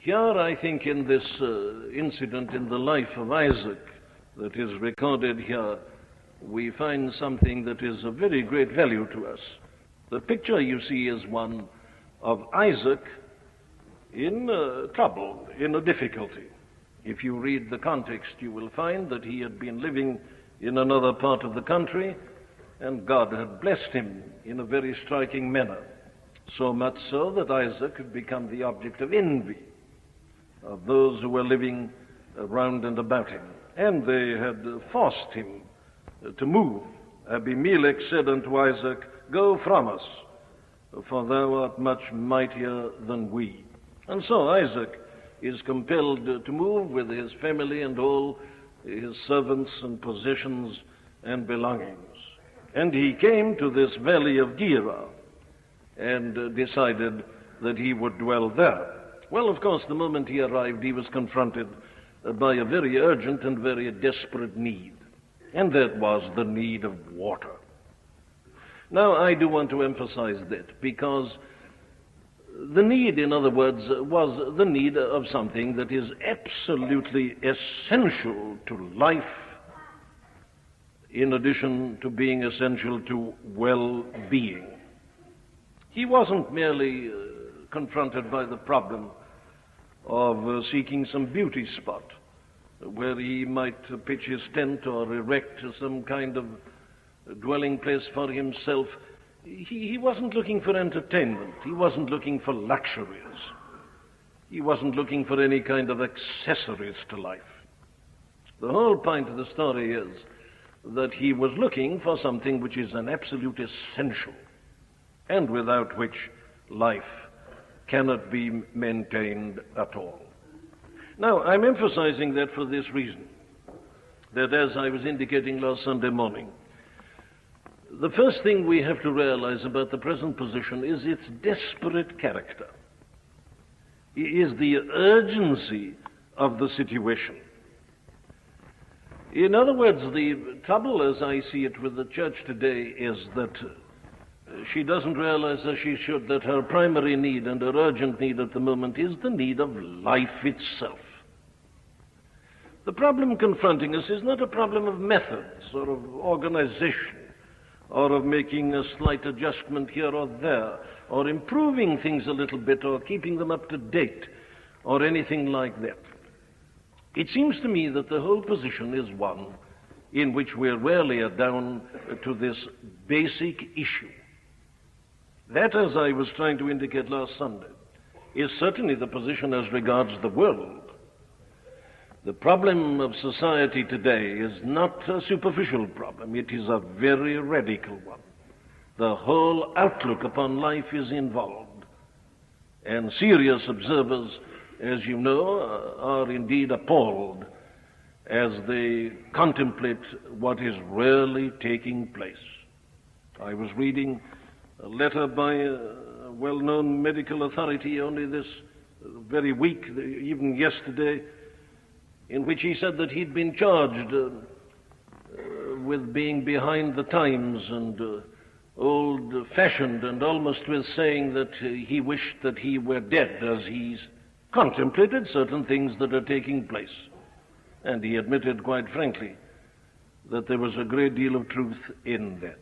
Here, I think, in this incident in the life of Isaac that is recorded here, we find something that is of very great value to us. The picture, you see, is one of Isaac in trouble, in a difficulty. If you read the context, you will find that he had been living in another part of the country, and God had blessed him in a very striking manner, so much so that Isaac had become the object of envy of those who were living around and about him, and they had forced him to move. Abimelech said unto Isaac, "Go from us, for thou art much mightier than we." And so Isaac is compelled to move with his family and all his servants and possessions and belongings. And he came to this valley of Gerar and decided that he would dwell there. Well, of course, the moment he arrived, he was confronted by a very urgent and very desperate need, and that was the need of water. Now, I do want to emphasize that, because the need, in other words, was the need of something that is absolutely essential to life, in addition to being essential to well-being. He wasn't merely confronted by the problem of seeking some beauty spot where he might pitch his tent or erect some kind of dwelling place for himself. He wasn't looking for entertainment. He wasn't looking for luxuries. He wasn't looking for any kind of accessories to life. The whole point of the story is that he was looking for something which is an absolute essential, and without which life cannot be maintained at all. Now, I'm emphasizing that for this reason, that as I was indicating last Sunday morning, the first thing we have to realize about the present position is its desperate character, is the urgency of the situation. In other words, the trouble, as I see it with the church today, is that she doesn't realize, as she should, that her primary need and her urgent need at the moment is the need of life itself. The problem confronting us is not a problem of methods or of organization or of making a slight adjustment here or there or improving things a little bit or keeping them up to date or anything like that. It seems to me that the whole position is one in which we're rarely down to this basic issue. That, as I was trying to indicate last Sunday, is certainly the position as regards the world. The problem of society today is not a superficial problem. It is a very radical one. The whole outlook upon life is involved. And serious observers, as you know, are indeed appalled as they contemplate what is really taking place. I was reading a letter by a well-known medical authority only this very week, even yesterday, in which he said that he'd been charged with being behind the times and old-fashioned, and almost with saying that he wished that he were dead as he's contemplated certain things that are taking place. And he admitted quite frankly that there was a great deal of truth in that.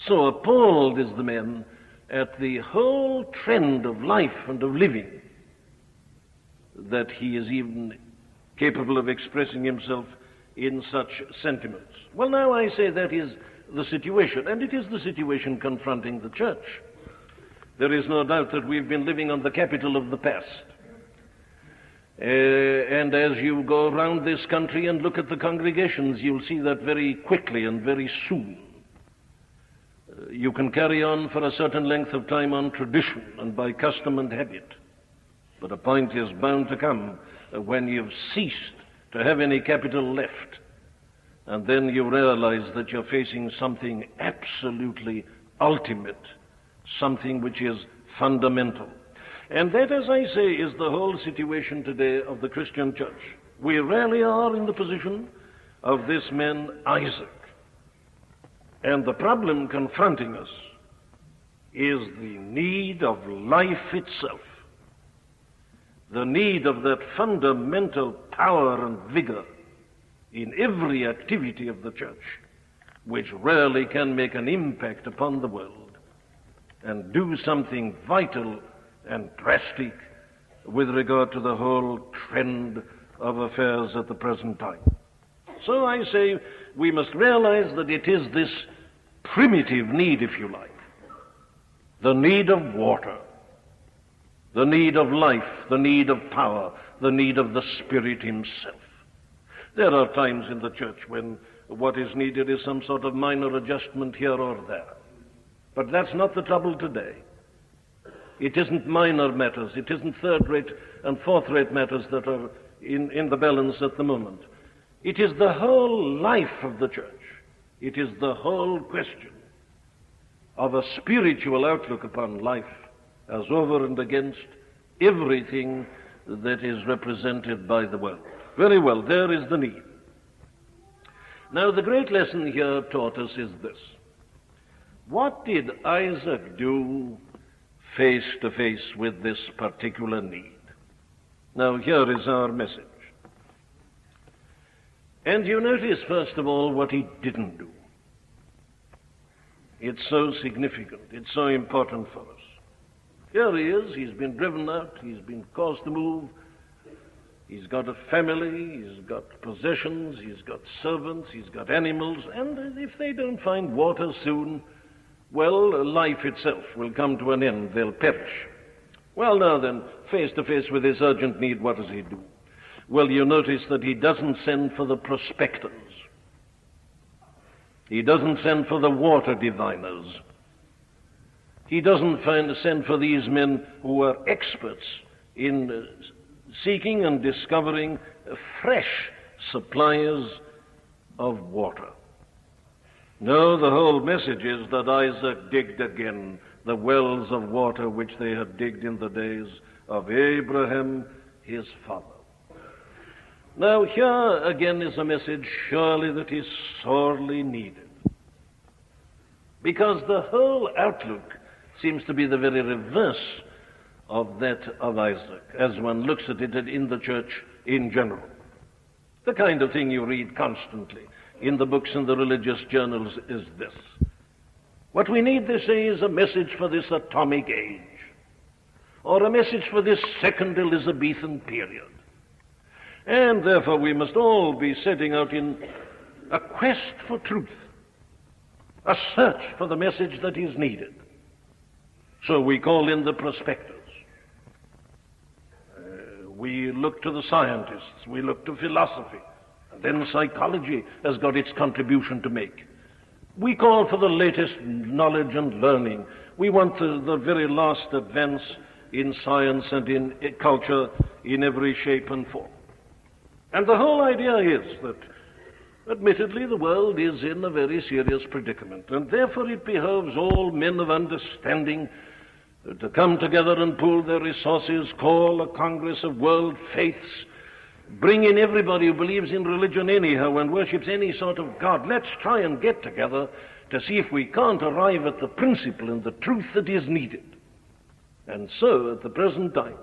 So appalled is the man at the whole trend of life and of living that he is even capable of expressing himself in such sentiments. Well, now I say that is the situation, and it is the situation confronting the church. There is no doubt that we've been living on the capital of the past. And as you go around this country and look at the congregations, you'll see that very quickly and very soon. You can carry on for a certain length of time on tradition and by custom and habit. But a point is bound to come when you've ceased to have any capital left. And then you realize that you're facing something absolutely ultimate, something which is fundamental. And that, as I say, is the whole situation today of the Christian church. We rarely are in the position of this man Isaac. And the problem confronting us is the need of life itself. the need of that fundamental power and vigor in every activity of the church, which really can make an impact upon the world and do something vital and drastic with regard to the whole trend of affairs at the present time. So I say we must realize that it is this primitive need, if you like, the need of water, the need of life, the need of power, the need of the Spirit himself. There are times in the church when what is needed is some sort of minor adjustment here or there. But that's not the trouble today. It isn't minor matters, it isn't third-rate and fourth-rate matters that are in the balance at the moment. It is the whole life of the church. It is the whole question of a spiritual outlook upon life as over and against everything that is represented by the world. Very well, there is the need. Now, the great lesson here taught us is this. What did Isaac do face to face with this particular need? Now, here is our message. And you notice, first of all, what he didn't do. It's so significant. It's so important for us. Here he is. He's been driven out. He's been caused to move. He's got a family. He's got possessions. He's got servants. He's got animals. And if they don't find water soon, well, life itself will come to an end. They'll perish. Well, now then, face to face with this urgent need, what does he do? Well, you notice that he doesn't send for the prospectors. He doesn't send for the water diviners. He doesn't send for these men who are experts in seeking and discovering fresh supplies of water. No, the whole message is that Isaac digged again the wells of water which they had digged in the days of Abraham, his father. Now, here again is a message surely that is sorely needed. Because the whole outlook seems to be the very reverse of that of Isaac, as one looks at it in the church in general. The kind of thing you read constantly in the books and the religious journals is this. What we need, they say, is a message for this atomic age, or a message for this second Elizabethan period. And therefore we must all be setting out in a quest for truth, a search for the message that is needed. So we call in the prospectors. We look to the scientists, we look to philosophy, and then psychology has got its contribution to make. We call for the latest knowledge and learning. We want the very last advance in science and in culture in every shape and form. And the whole idea is that, admittedly, the world is in a very serious predicament, and therefore it behoves all men of understanding to come together and pool their resources, call a congress of world faiths, bring in everybody who believes in religion anyhow and worships any sort of God. Let's try and get together to see if we can't arrive at the principle and the truth that is needed. And so, at the present time,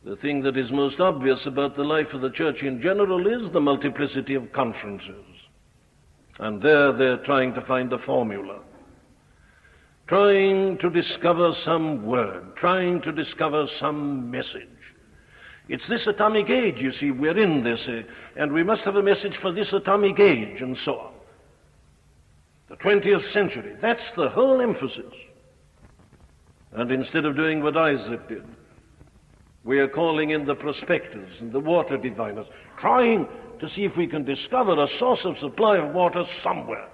the thing that is most obvious about the life of the church in general is the multiplicity of conferences. And there they're trying to find a formula, trying to discover some word, trying to discover some message. It's this atomic age, you see, we're in this, and we must have a message for this atomic age, and so on. The 20th century, that's the whole emphasis. And instead of doing what Isaac did, we are calling in the prospectors and the water diviners, trying to see if we can discover a source of supply of water somewhere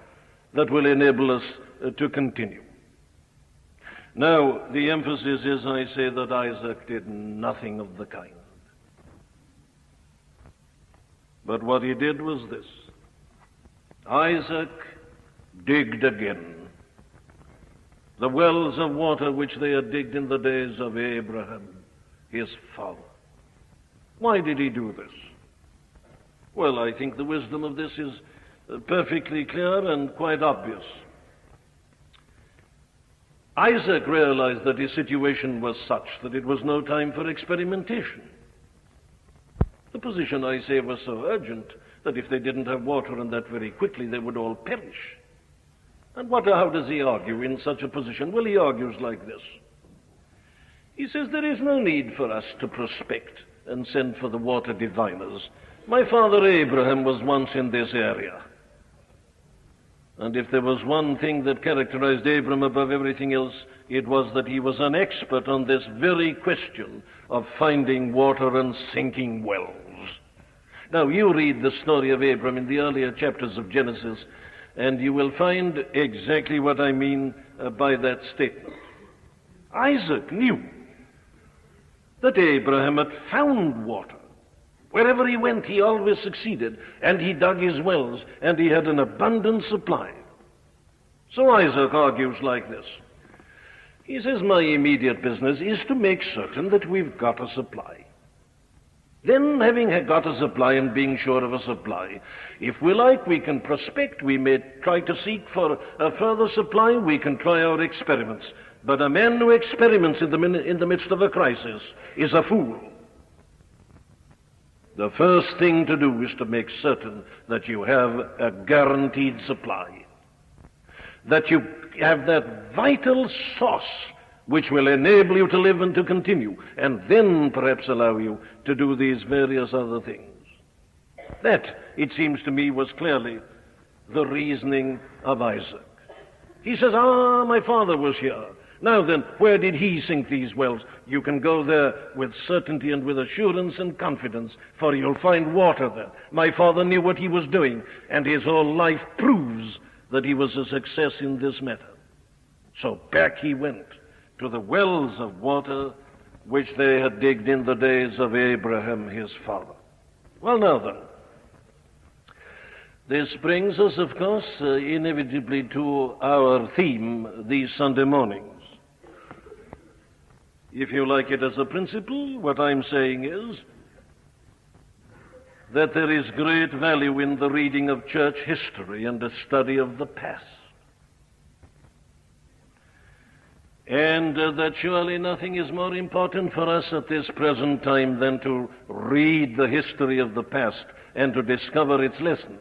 that will enable us to continue. Now, the emphasis is, I say, that Isaac did nothing of the kind. But what he did was this. Isaac digged again the wells of water which they had digged in the days of Abraham, his father. Why did he do this? Well, I think the wisdom of this is perfectly clear and quite obvious. Isaac realized that his situation was such that it was no time for experimentation. The position, I say, was so urgent that if they didn't have water, and that very quickly, they would all perish. And how does he argue in such a position? Well, he argues like this. He says, there is no need for us to prospect and send for the water diviners. My father Abraham was once in this area. And if there was one thing that characterized Abraham above everything else, it was that he was an expert on this very question of finding water and sinking wells. Now, you read the story of Abraham in the earlier chapters of Genesis, and you will find exactly what I mean by that statement. Isaac knew that Abraham had found water. Wherever he went, he always succeeded, and he dug his wells, and he had an abundant supply. So Isaac argues like this. He says, my immediate business is to make certain that we've got a supply. Then, having got a supply and being sure of a supply, if we like, we can prospect, we may try to seek for a further supply, we can try our experiments. But a man who experiments in the midst of a crisis is a fool. The first thing to do is to make certain that you have a guaranteed supply, that you have that vital source which will enable you to live and to continue, and then perhaps allow you to do these various other things. That, it seems to me, was clearly the reasoning of Isaac. He says, my father was here. Now then, where did he sink these wells? You can go there with certainty and with assurance and confidence, for you'll find water there. My father knew what he was doing, and his whole life proves that he was a success in this matter. So back he went to the wells of water which they had digged in the days of Abraham his father. Well, now then, this brings us, of course, inevitably to our theme these Sunday mornings. If you like it as a principle, what I'm saying is that there is great value in the reading of church history and a study of the past. And that surely nothing is more important for us at this present time than to read the history of the past and to discover its lesson.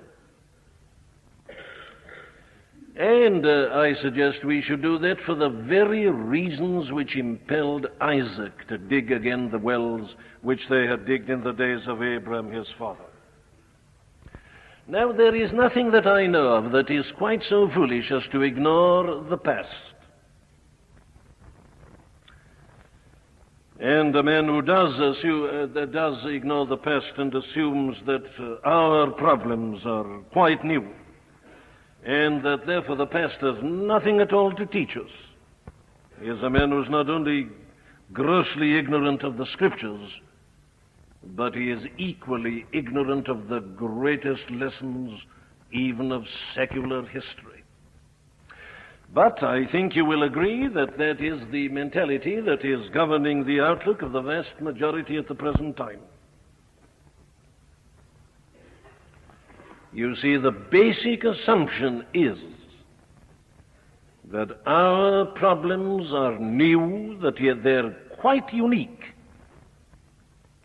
And I suggest we should do that for the very reasons which impelled Isaac to dig again the wells which they had digged in the days of Abraham his father. Now, there is nothing that I know of that is quite so foolish as to ignore the past. And a man who does ignore the past and assumes that our problems are quite new, and that therefore the past has nothing at all to teach us, is a man who's not only grossly ignorant of the Scriptures, but he is equally ignorant of the greatest lessons even of secular history. But I think you will agree that that is the mentality that is governing the outlook of the vast majority at the present time. You see, the basic assumption is that our problems are new, that they're quite unique,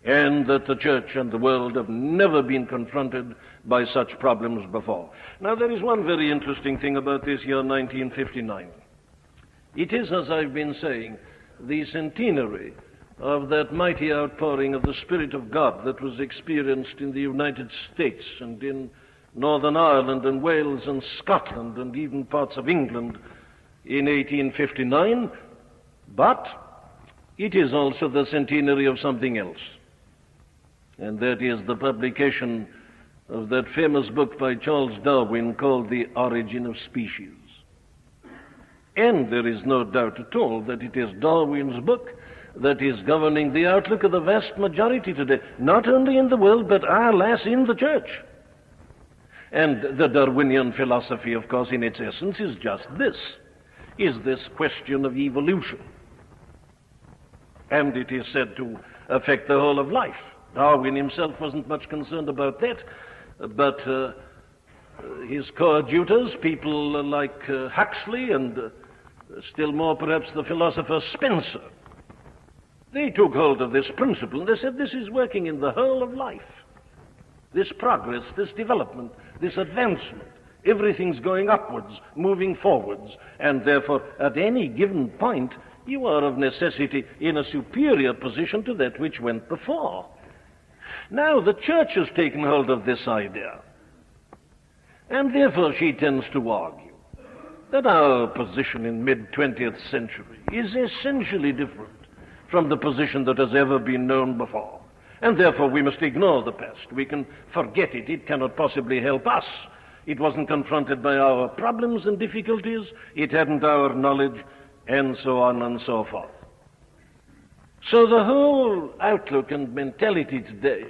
and that the church and the world have never been confronted by such problems before. Now, there is one very interesting thing about this year 1959. It is, as I've been saying, the centenary of that mighty outpouring of the Spirit of God that was experienced in the United States and in Northern Ireland and Wales and Scotland and even parts of England in 1859, but it is also the centenary of something else, and that is the publication of that famous book by Charles Darwin called The Origin of Species. And there is no doubt at all that it is Darwin's book that is governing the outlook of the vast majority today, not only in the world, but alas, in the church. And the Darwinian philosophy, of course, in its essence is just this, is this question of evolution. And it is said to affect the whole of life. Darwin himself wasn't much concerned about that, but his coadjutors, people like Huxley and still more perhaps the philosopher Spencer. They took hold of this principle and they said this is working in the whole of life. This progress, this development, this advancement, everything's going upwards, moving forwards, and therefore at any given point you are of necessity in a superior position to that which went before. Now the church has taken hold of this idea, and therefore she tends to argue that our position in mid-20th century is essentially different from the position that has ever been known before. And therefore we must ignore the past. We can forget it. It cannot possibly help us. It wasn't confronted by our problems and difficulties. It hadn't our knowledge, and so on and so forth. So the whole outlook and mentality today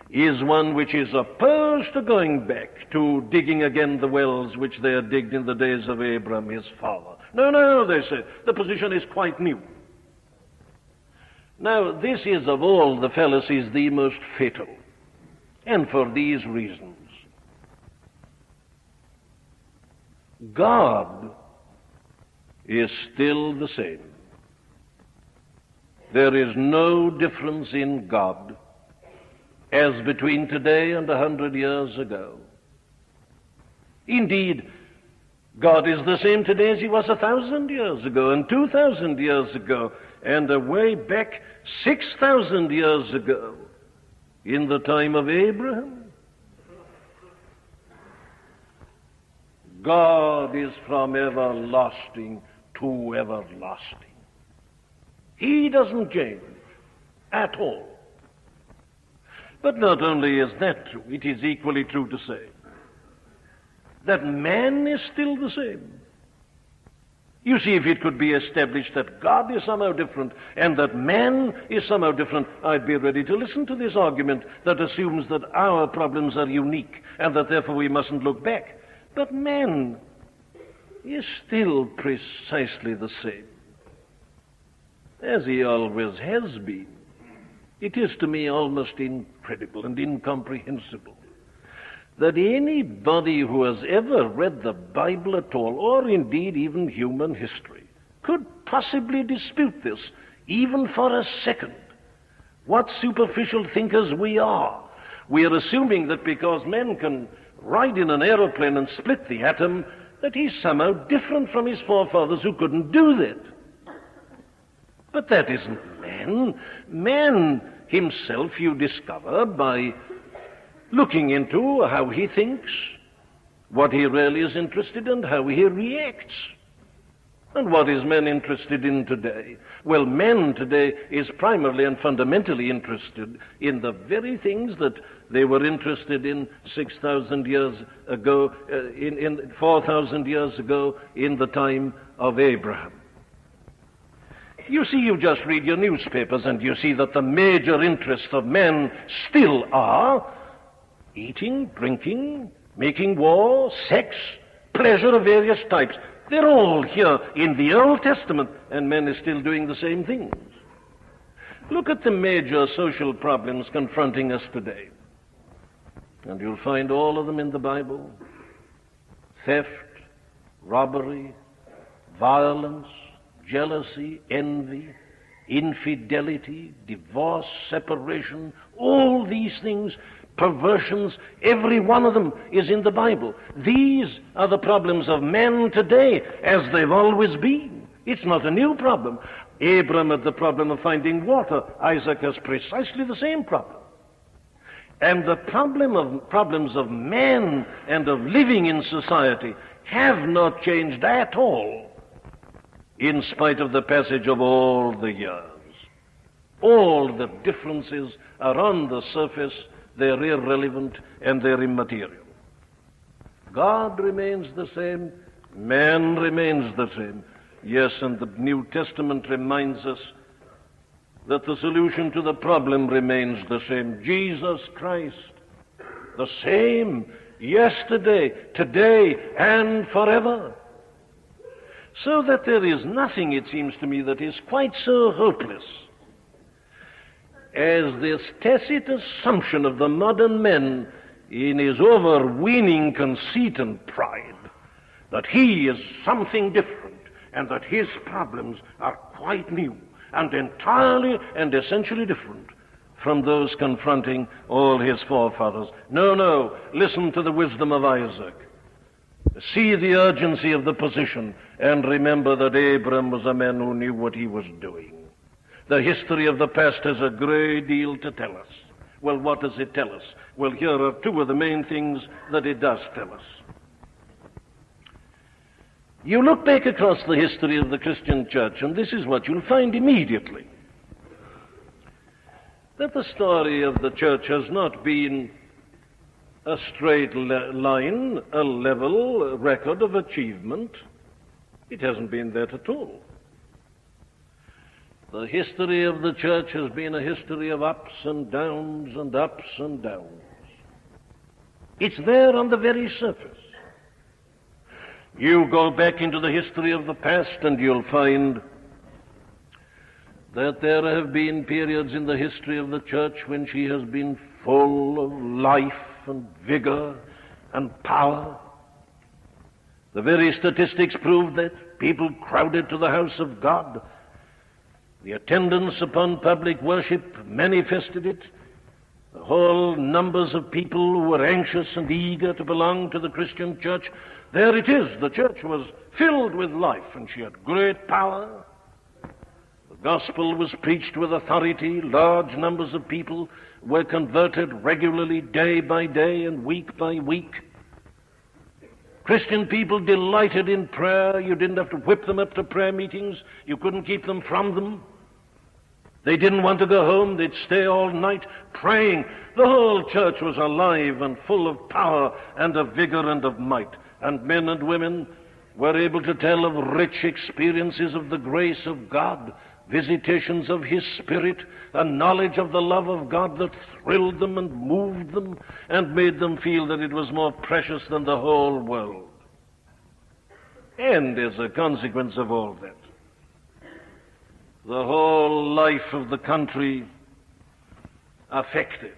is one which is opposed to going back to digging again the wells which they had digged in the days of Abraham, his father. No, they say, the position is quite new. Now, this is of all the fallacies the most fatal, and for these reasons. God is still the same. There is no difference in God as between today and 100 years ago. Indeed, God is the same today as he was 1,000 years ago and 2,000 years ago and way back 6,000 years ago in the time of Abraham. God is from everlasting to everlasting. He doesn't change at all. But not only is that true, it is equally true to say that man is still the same. You see, if it could be established that God is somehow different and that man is somehow different, I'd be ready to listen to this argument that assumes that our problems are unique and that therefore we mustn't look back. But man is still precisely the same as he always has been. It is to me almost incredible and incomprehensible that anybody who has ever read the Bible at all, or indeed even human history, could possibly dispute this, even for a second. What superficial thinkers we are. We are assuming that because men can ride in an aeroplane and split the atom, that he's somehow different from his forefathers who couldn't do that. But that isn't man. Man himself you discover by looking into how he thinks, what he really is interested in, how he reacts. And what is man interested in today? Well, man today is primarily and fundamentally interested in the very things that they were interested in 6,000 years ago, in 4,000 years ago, in the time of Abraham. You see, you just read your newspapers and you see that the major interests of men still are eating, drinking, making war, sex, pleasure of various types. They're all here in the Old Testament, and men are still doing the same things. Look at the major social problems confronting us today, and you'll find all of them in the Bible. Theft, robbery, violence, jealousy, envy, infidelity, divorce, separation, all these things, perversions, every one of them is in the Bible. These are the problems of men today, as they've always been. It's not a new problem. Abraham had the problem of finding water. Isaac has precisely the same problem. And the problems of man and of living in society have not changed at all, in spite of the passage of all the years. All the differences are on the surface. They're irrelevant and they're immaterial. God remains the same. Man remains the same. Yes, and the New Testament reminds us that the solution to the problem remains the same. Jesus Christ, the same yesterday, today, and forever. So that there is nothing, it seems to me, that is quite so hopeless as this tacit assumption of the modern man in his overweening conceit and pride that he is something different and that his problems are quite new and entirely and essentially different from those confronting all his forefathers. No, listen to the wisdom of Isaac. See the urgency of the position, and remember that Abram was a man who knew what he was doing. The history of the past has a great deal to tell us. Well, what does it tell us? Well, here are two of the main things that it does tell us. You look back across the history of the Christian church, and this is what you'll find immediately. That the story of the church has not been a straight line, a level record of achievement. It hasn't been that at all. The history of the church has been a history of ups and downs and ups and downs. It's there on the very surface. You go back into the history of the past and you'll find that there have been periods in the history of the church when she has been full of life and vigor and power. The very statistics prove that. People crowded to the house of God. The attendance upon public worship manifested it. The whole numbers of people who were anxious and eager to belong to the Christian church. There it is. The church was filled with life, and she had great power. The gospel was preached with authority. Large numbers of people were converted regularly, day by day and week by week. Christian people delighted in prayer. You didn't have to whip them up to prayer meetings. You couldn't keep them from them. They didn't want to go home. They'd stay all night praying. The whole church was alive and full of power and of vigor and of might. And men and women were able to tell of rich experiences of the grace of God, visitations of His Spirit, a knowledge of the love of God that thrilled them and moved them and made them feel that it was more precious than the whole world. And as a consequence of all that, the whole life of the country affected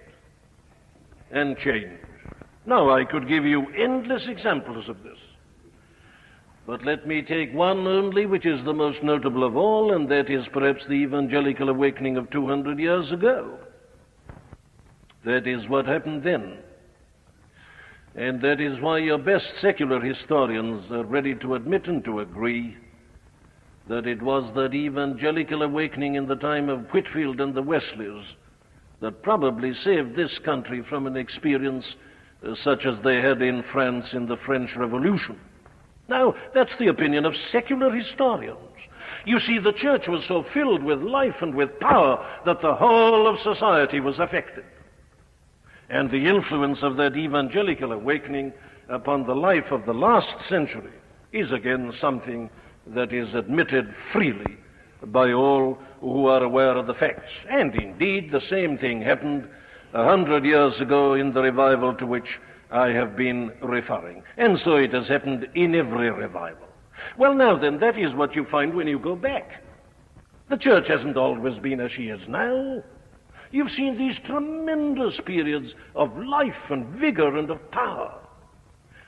and changed. Now, I could give you endless examples of this. But let me take one only, which is the most notable of all, and that is perhaps the evangelical awakening of 200 years ago. That is what happened then. And that is why your best secular historians are ready to admit and to agree that it was that evangelical awakening in the time of Whitefield and the Wesleys that probably saved this country from an experience such as they had in France in the French Revolution. Now, that's the opinion of secular historians. You see, the church was so filled with life and with power that the whole of society was affected. And the influence of that evangelical awakening upon the life of the last century is again something that is admitted freely by all who are aware of the facts. And indeed, the same thing happened 100 years ago in the revival to which I have been referring. And so it has happened in every revival. Well, now then, that is what you find when you go back. The church hasn't always been as she is now. You've seen these tremendous periods of life and vigor and of power.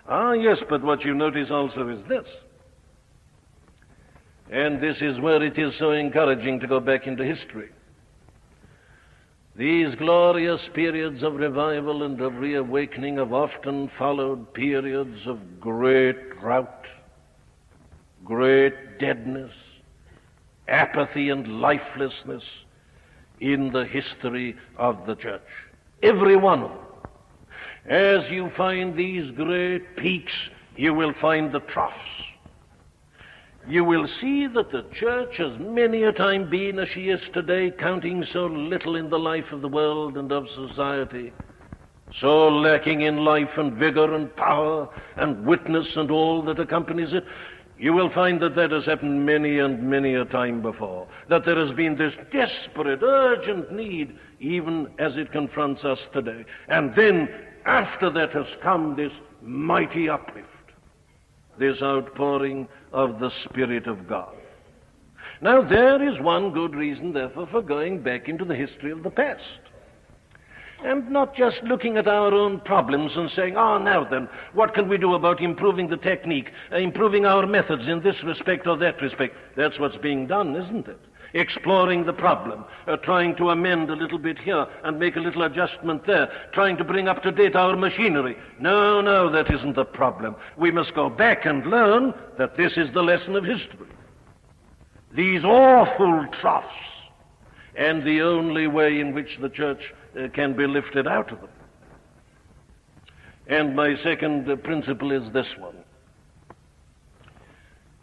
Ah, yes, but what you notice also is this. And this is where it is so encouraging to go back into history. These glorious periods of revival and of reawakening have often followed periods of great drought, great deadness, apathy and lifelessness in the history of the church. Every one of them. As you find these great peaks, you will find the troughs. You will see that the church has many a time been as she is today, counting so little in the life of the world and of society, so lacking in life and vigor and power and witness and all that accompanies it. You will find that that has happened many and many a time before, that there has been this desperate, urgent need, even as it confronts us today. And then, after that has come this mighty uplift, this outpouring of the Spirit of God. Now, there is one good reason, therefore, for going back into the history of the past. And not just looking at our own problems and saying, now then, what can we do about improving the technique, improving our methods in this respect or that respect? That's what's being done, isn't it? Exploring the problem, trying to amend a little bit here and make a little adjustment there, trying to bring up to date our machinery. No, that isn't the problem. We must go back and learn that this is the lesson of history. These awful troughs, and the only way in which the church can be lifted out of them. And my second principle is this one.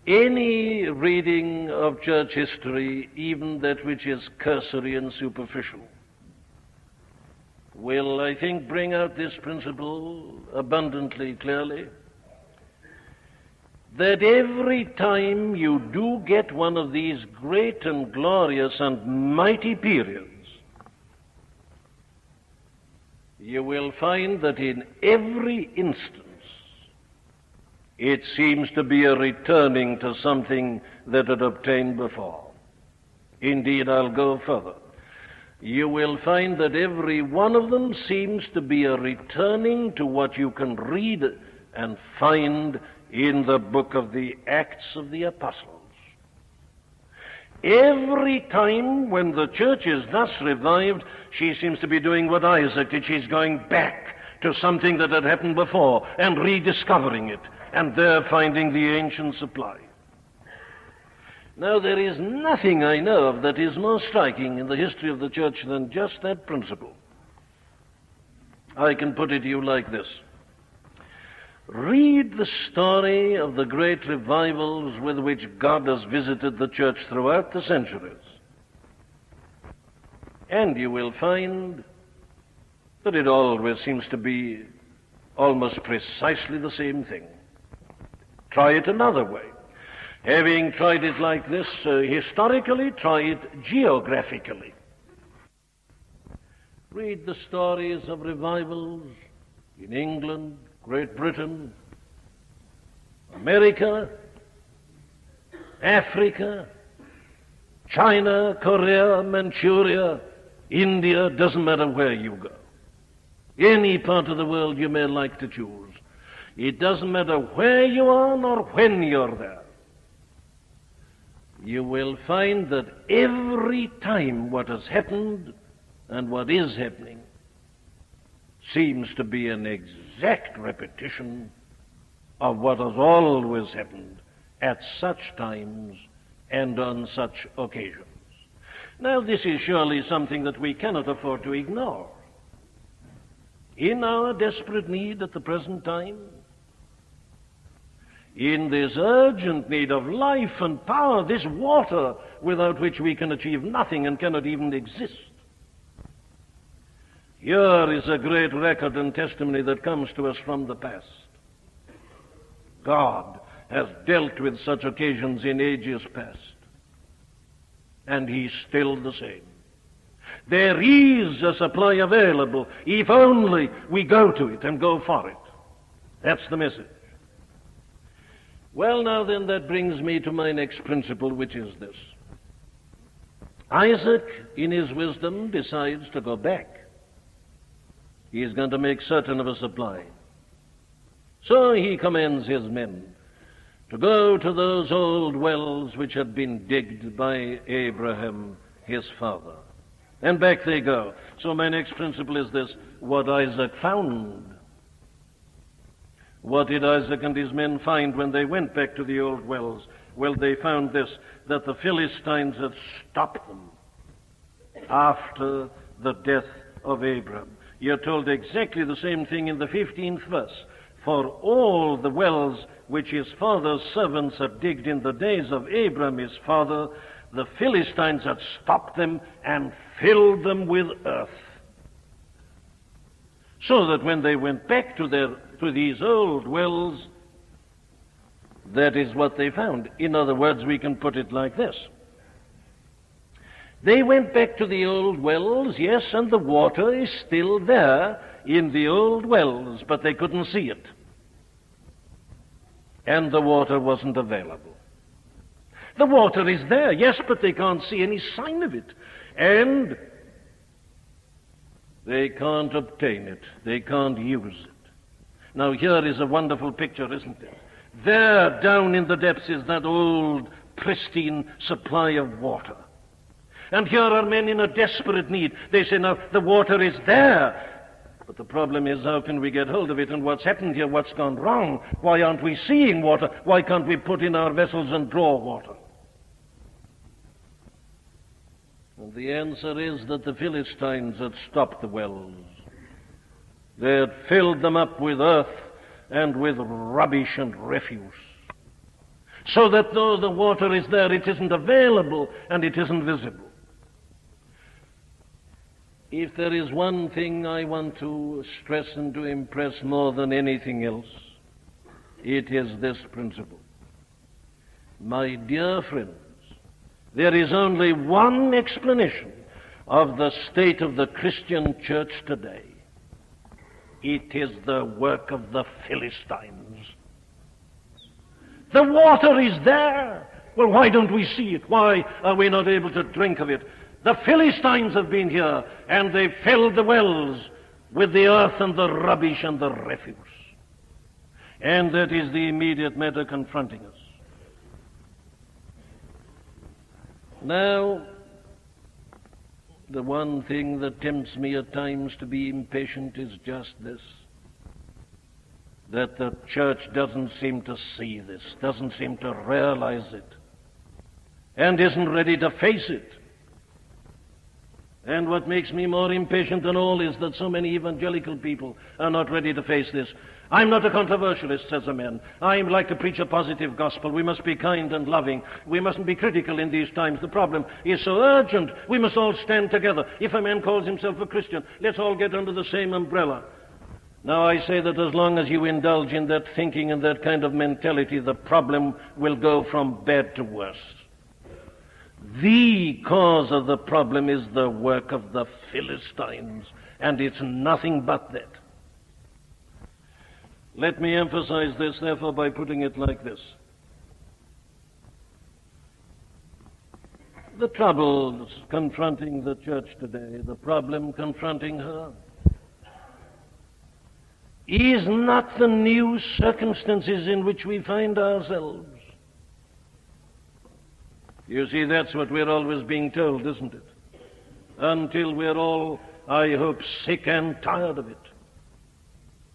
Any reading of church history, even that which is cursory and superficial, will, I think, bring out this principle abundantly clearly, that every time you do get one of these great and glorious and mighty periods, you will find that in every instance it seems to be a returning to something that had obtained before. Indeed, I'll go further. You will find that every one of them seems to be a returning to what you can read and find in the book of the Acts of the Apostles. Every time when the church is thus revived, she seems to be doing what Isaac did. She's going back to something that had happened before and rediscovering it, and there finding the ancient supply. Now, there is nothing I know of that is more striking in the history of the church than just that principle. I can put it to you like this. Read the story of the great revivals with which God has visited the church throughout the centuries, and you will find that it always seems to be almost precisely the same thing. Try it another way. Having tried it like this historically, try it geographically. Read the stories of revivals in England, Great Britain, America, Africa, China, Korea, Manchuria, India, doesn't matter where you go. Any part of the world you may like to choose. It doesn't matter where you are nor when you're there. You will find that every time what has happened and what is happening seems to be an exact repetition of what has always happened at such times and on such occasions. Now, this is surely something that we cannot afford to ignore. In our desperate need at the present time, in this urgent need of life and power, this water without which we can achieve nothing and cannot even exist, here is a great record and testimony that comes to us from the past. God has dealt with such occasions in ages past, and He's still the same. There is a supply available, if only we go to it and go for it. That's the message. Well, now then, that brings me to my next principle, which is this. Isaac, in his wisdom, decides to go back. He is going to make certain of a supply. So he commands his men to go to those old wells which had been digged by Abraham, his father. And back they go. So my next principle is this: what Isaac found. What did Isaac and his men find when they went back to the old wells? Well, they found this, that the Philistines had stopped them after the death of Abraham. You're told exactly the same thing in the 15th verse. For all the wells which his father's servants had digged in the days of Abraham his father, the Philistines had stopped them and filled them with earth. So that when they went back to these old wells, that is what they found. In other words, we can put it like this. They went back to the old wells, yes, and the water is still there in the old wells, but they couldn't see it. And the water wasn't available. The water is there, yes, but they can't see any sign of it. And They can't obtain it. They can't use it. Now here is a wonderful picture, isn't it? There, down in the depths, is that old, pristine supply of water. And here are men in a desperate need. They say, now, the water is there. But the problem is, how can we get hold of it? And what's happened here? What's gone wrong? Why aren't we seeing water? Why can't we put in our vessels and draw water? And the answer is that the Philistines had stopped the wells. They had filled them up with earth and with rubbish and refuse. So that though the water is there, it isn't available and it isn't visible. If there is one thing I want to stress and to impress more than anything else, it is this principle. My dear friends, there is only one explanation of the state of the Christian church today. It is the work of the Philistines. The water is there. Well, why don't we see it? Why are we not able to drink of it? The Philistines have been here, and they've filled the wells with the earth and the rubbish and the refuse. And that is the immediate matter confronting us. Now, the one thing that tempts me at times to be impatient is just this, that the church doesn't seem to see this, doesn't seem to realize it, and isn't ready to face it. And what makes me more impatient than all is that so many evangelical people are not ready to face this. I'm not a controversialist, says a man. I like to preach a positive gospel. We must be kind and loving. We mustn't be critical in these times. The problem is so urgent. We must all stand together. If a man calls himself a Christian, let's all get under the same umbrella. Now, I say that as long as you indulge in that thinking and that kind of mentality, the problem will go from bad to worse. The cause of the problem is the work of the Philistines, and it's nothing but that. Let me emphasize this, therefore, by putting it like this. The troubles confronting the church today, the problem confronting her, is not the new circumstances in which we find ourselves. You see, that's what we're always being told, isn't it? Until we're all, I hope, sick and tired of it.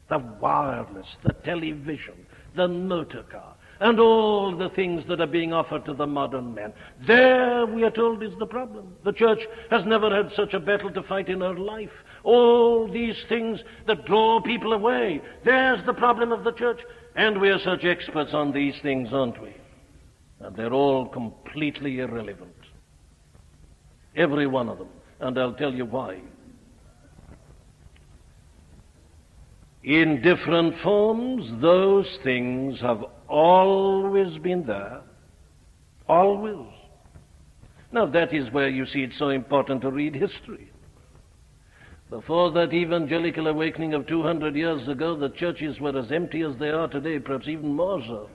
The wireless, the television, the motor car, and all the things that are being offered to the modern man. There, we are told, is the problem. The church has never had such a battle to fight in her life. All these things that draw people away. There's the problem of the church. And we are such experts on these things, aren't we? And they're all completely irrelevant. Every one of them. And I'll tell you why. In different forms, those things have always been there. Always. Now, that is where you see it's so important to read history. Before that evangelical awakening of 200 years ago, the churches were as empty as they are today, perhaps even more so.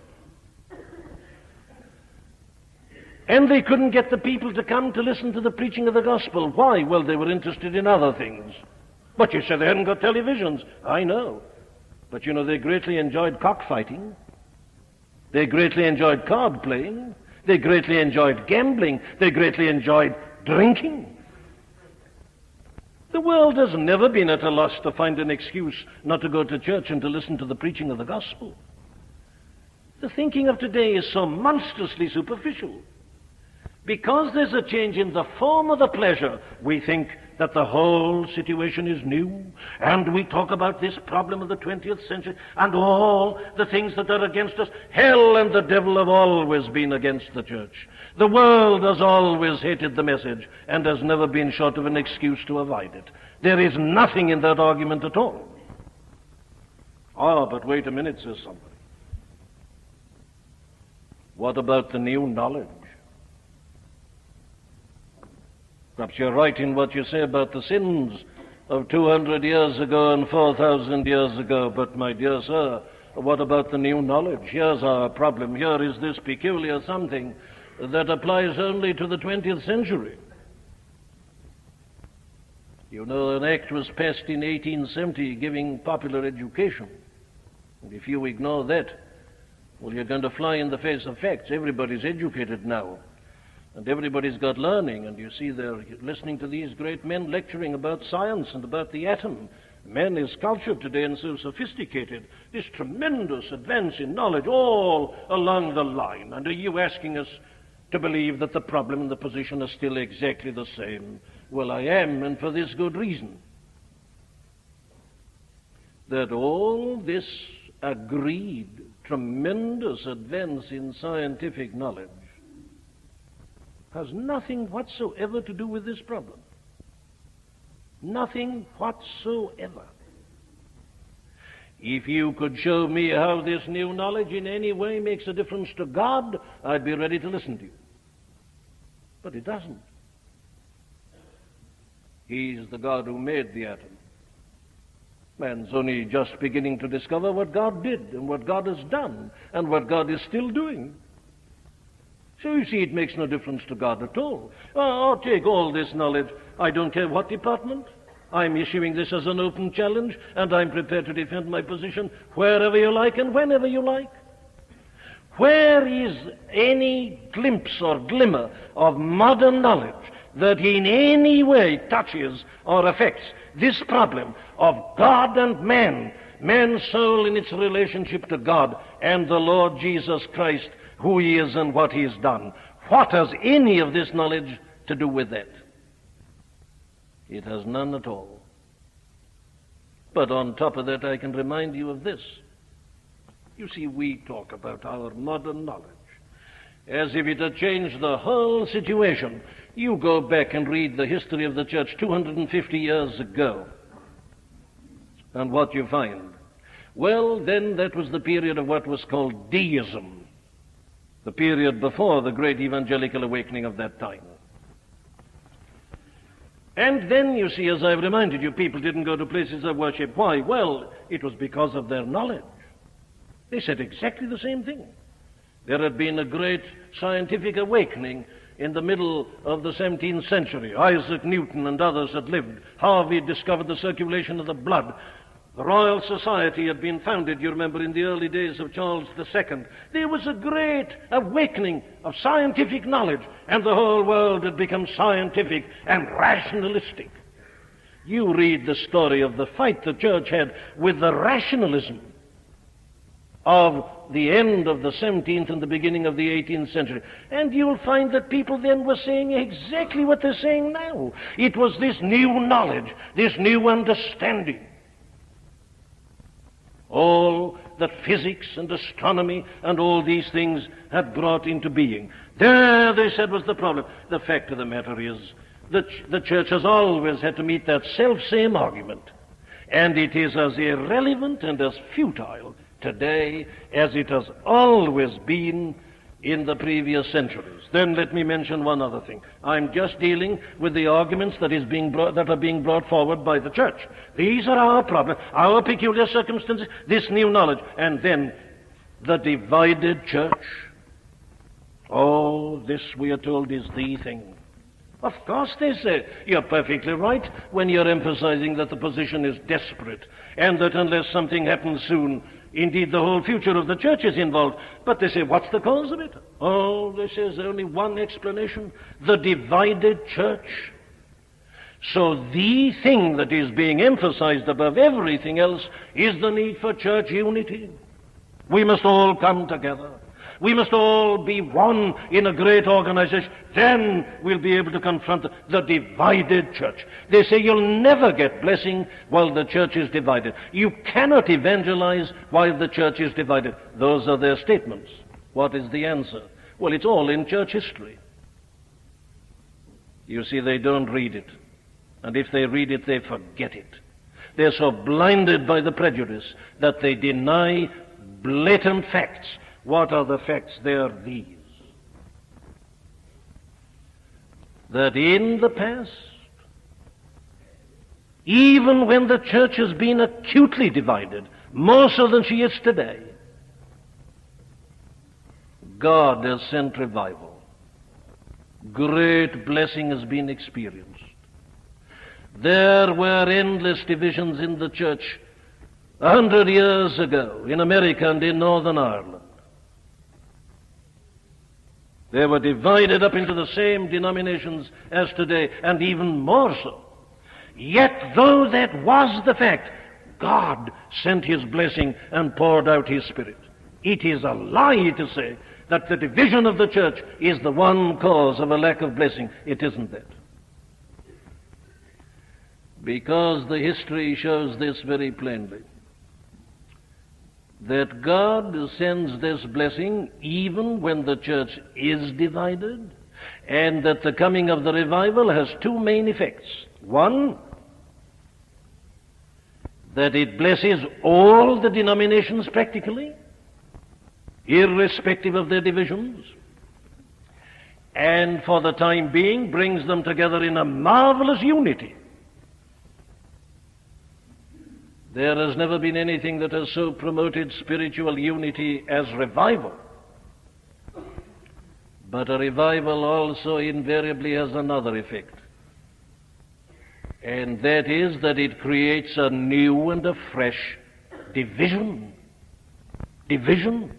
And they couldn't get the people to come to listen to the preaching of the gospel. Why? Well, they were interested in other things. But you said they hadn't got televisions. I know. But you know, they greatly enjoyed cockfighting. They greatly enjoyed card playing. They greatly enjoyed gambling. They greatly enjoyed drinking. The world has never been at a loss to find an excuse not to go to church and to listen to the preaching of the gospel. The thinking of today is so monstrously superficial. Because there's a change in the form of the pleasure, we think that the whole situation is new, and we talk about this problem of the 20th century and all the things that are against us. Hell and the devil have always been against the church. The world has always hated the message and has never been short of an excuse to avoid it. There is nothing in that argument at all. Ah, but wait a minute, says somebody. What about the new knowledge? Perhaps you're right in what you say about the sins of 200 years ago and 4,000 years ago, but my dear sir, what about the new knowledge? Here's our problem. Here is this peculiar something that applies only to the 20th century. You know, an act was passed in 1870 giving popular education. And if you ignore that, well, you're going to fly in the face of facts. Everybody's educated now. And everybody's got learning. And you see, they're listening to these great men lecturing about science and about the atom. Man is cultured today and so sophisticated. This tremendous advance in knowledge all along the line. And are you asking us to believe that the problem and the position are still exactly the same? Well, I am, and for this good reason. That all this agreed tremendous advance in scientific knowledge has nothing whatsoever to do with this problem. Nothing whatsoever. If you could show me how this new knowledge in any way makes a difference to God, I'd be ready to listen to you. But it doesn't. He's the God who made the atom. Man's only just beginning to discover what God did and what God has done and what God is still doing. So you see, it makes no difference to God at all. I'll take all this knowledge. I don't care what department. I'm issuing this as an open challenge, and I'm prepared to defend my position wherever you like and whenever you like. Where is any glimpse or glimmer of modern knowledge that in any way touches or affects this problem of God and man, man's soul in its relationship to God and the Lord Jesus Christ, who he is and what he has done? What has any of this knowledge to do with that? It has none at all. But on top of that, I can remind you of this. You see, we talk about our modern knowledge as if it had changed the whole situation. You go back and read the history of the church 250 years ago, and what you find? Well, then that was the period of what was called deism, the period before the great evangelical awakening of that time. And then, you see, as I've reminded you, people didn't go to places of worship. Why? Well, it was because of their knowledge. They said exactly the same thing. There had been a great scientific awakening in the middle of the 17th century. Isaac Newton and others had lived. Harvey discovered the circulation of the blood. The Royal Society had been founded, you remember, in the early days of Charles II. There was a great awakening of scientific knowledge, and the whole world had become scientific and rationalistic. You read the story of the fight the church had with the rationalism of the end of the 17th and the beginning of the 18th century. And you'll find that people then were saying exactly what they're saying now. It was this new knowledge, this new understanding. All that physics and astronomy and all these things had brought into being. There, they said, was the problem. The fact of the matter is that the church has always had to meet that self-same argument. And it is as irrelevant and as futile today as it has always been in the previous centuries. Then let me mention one other thing. I'm just dealing with the arguments that are being brought forward by the church. These are our problems, our peculiar circumstances, this new knowledge. And then the divided church. Oh, this, we are told, is the thing. Of course, they say, you're perfectly right when you're emphasizing that the position is desperate and that unless something happens soon, indeed, the whole future of the church is involved. But they say, what's the cause of it? Oh, they say, there's only one explanation: the divided church. So the thing that is being emphasized above everything else is the need for church unity. We must all come together. We must all be one in a great organization. Then we'll be able to confront the divided church. They say you'll never get blessing while the church is divided. You cannot evangelize while the church is divided. Those are their statements. What is the answer? Well, it's all in church history. You see, they don't read it. And if they read it, they forget it. They're so blinded by the prejudice that they deny blatant facts. What are the facts? They are these: that in the past, even when the church has been acutely divided, more so than she is today, God has sent revival. Great blessing has been experienced. There were endless divisions in the church 100 years ago in America and in Northern Ireland. They were divided up into the same denominations as today, and even more so. Yet, though that was the fact, God sent His blessing and poured out His Spirit. It is a lie to say that the division of the church is the one cause of a lack of blessing. It isn't that. Because the history shows this very plainly, that God sends this blessing even when the church is divided, and that the coming of the revival has two main effects. One, that it blesses all the denominations practically, irrespective of their divisions, and for the time being brings them together in a marvelous unity. There has never been anything that has so promoted spiritual unity as revival. But a revival also invariably has another effect. And that is that it creates a new and a fresh division. Division.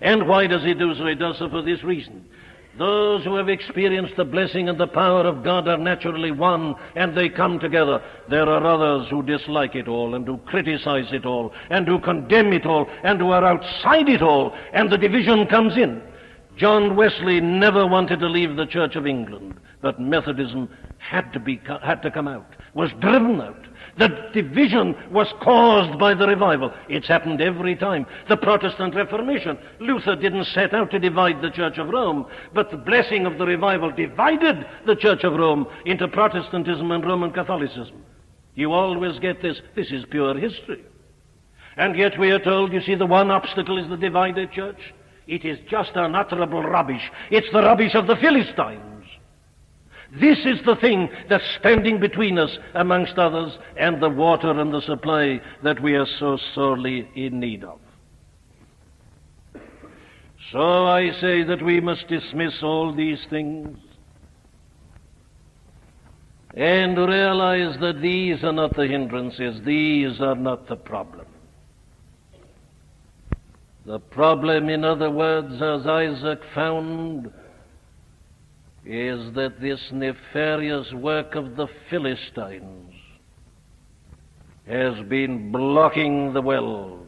And why does it do so? It does so for this reason. Those who have experienced the blessing and the power of God are naturally one, and they come together. There are others who dislike it all, and who criticize it all, and who condemn it all, and who are outside it all, and the division comes in. John Wesley never wanted to leave the Church of England, but Methodism had to come out, was driven out. The division was caused by the revival. It's happened every time. The Protestant Reformation, Luther didn't set out to divide the Church of Rome, but the blessing of the revival divided the Church of Rome into Protestantism and Roman Catholicism. You always get this. This is pure history. And yet we are told, you see, the one obstacle is the divided church. It is just unutterable rubbish. It's the rubbish of the Philistines. This is the thing that's standing between us, amongst others, and the water and the supply that we are so sorely in need of. So I say that we must dismiss all these things and realize that these are not the hindrances, these are not the problem. The problem, in other words, as Isaac found, is that this nefarious work of the Philistines has been blocking the wells,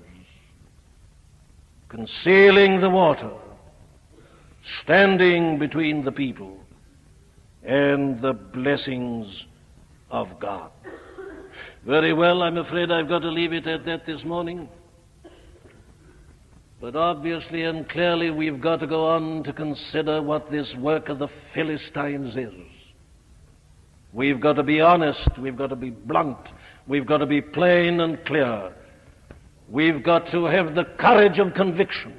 concealing the water, standing between the people and the blessings of God. Very well, I'm afraid I've got to leave it at that this morning. But obviously and clearly we've got to go on to consider what this work of the Philistines is. We've got to be honest, we've got to be blunt, we've got to be plain and clear. We've got to have the courage of conviction.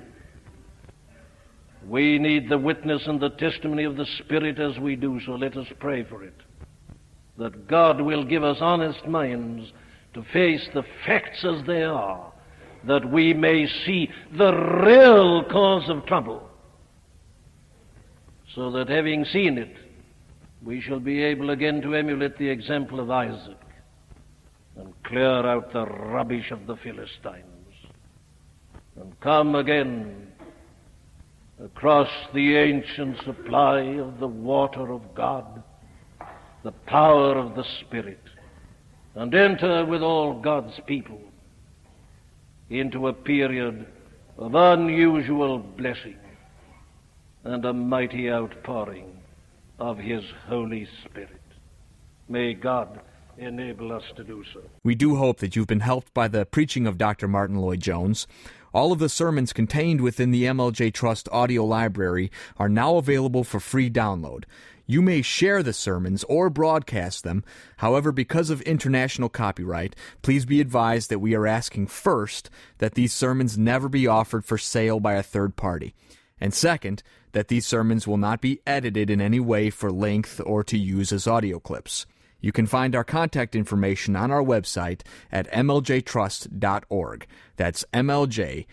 We need the witness and the testimony of the Spirit as we do so. Let us pray for it, that God will give us honest minds to face the facts as they are, that we may see the real cause of trouble, so that having seen it, we shall be able again to emulate the example of Isaac and clear out the rubbish of the Philistines and come again across the ancient supply of the water of God, the power of the Spirit, and enter with all God's people into a period of unusual blessing and a mighty outpouring of His Holy Spirit. May God enable us to do so. We do hope that you've been helped by the preaching of Dr. Martyn Lloyd-Jones. All of the sermons contained within the MLJ Trust audio library are now available for free download. You may share the sermons or broadcast them. However, because of international copyright, please be advised that we are asking first that these sermons never be offered for sale by a third party. And second, that these sermons will not be edited in any way for length or to use as audio clips. You can find our contact information on our website at mljtrust.org. That's mljtrust.org.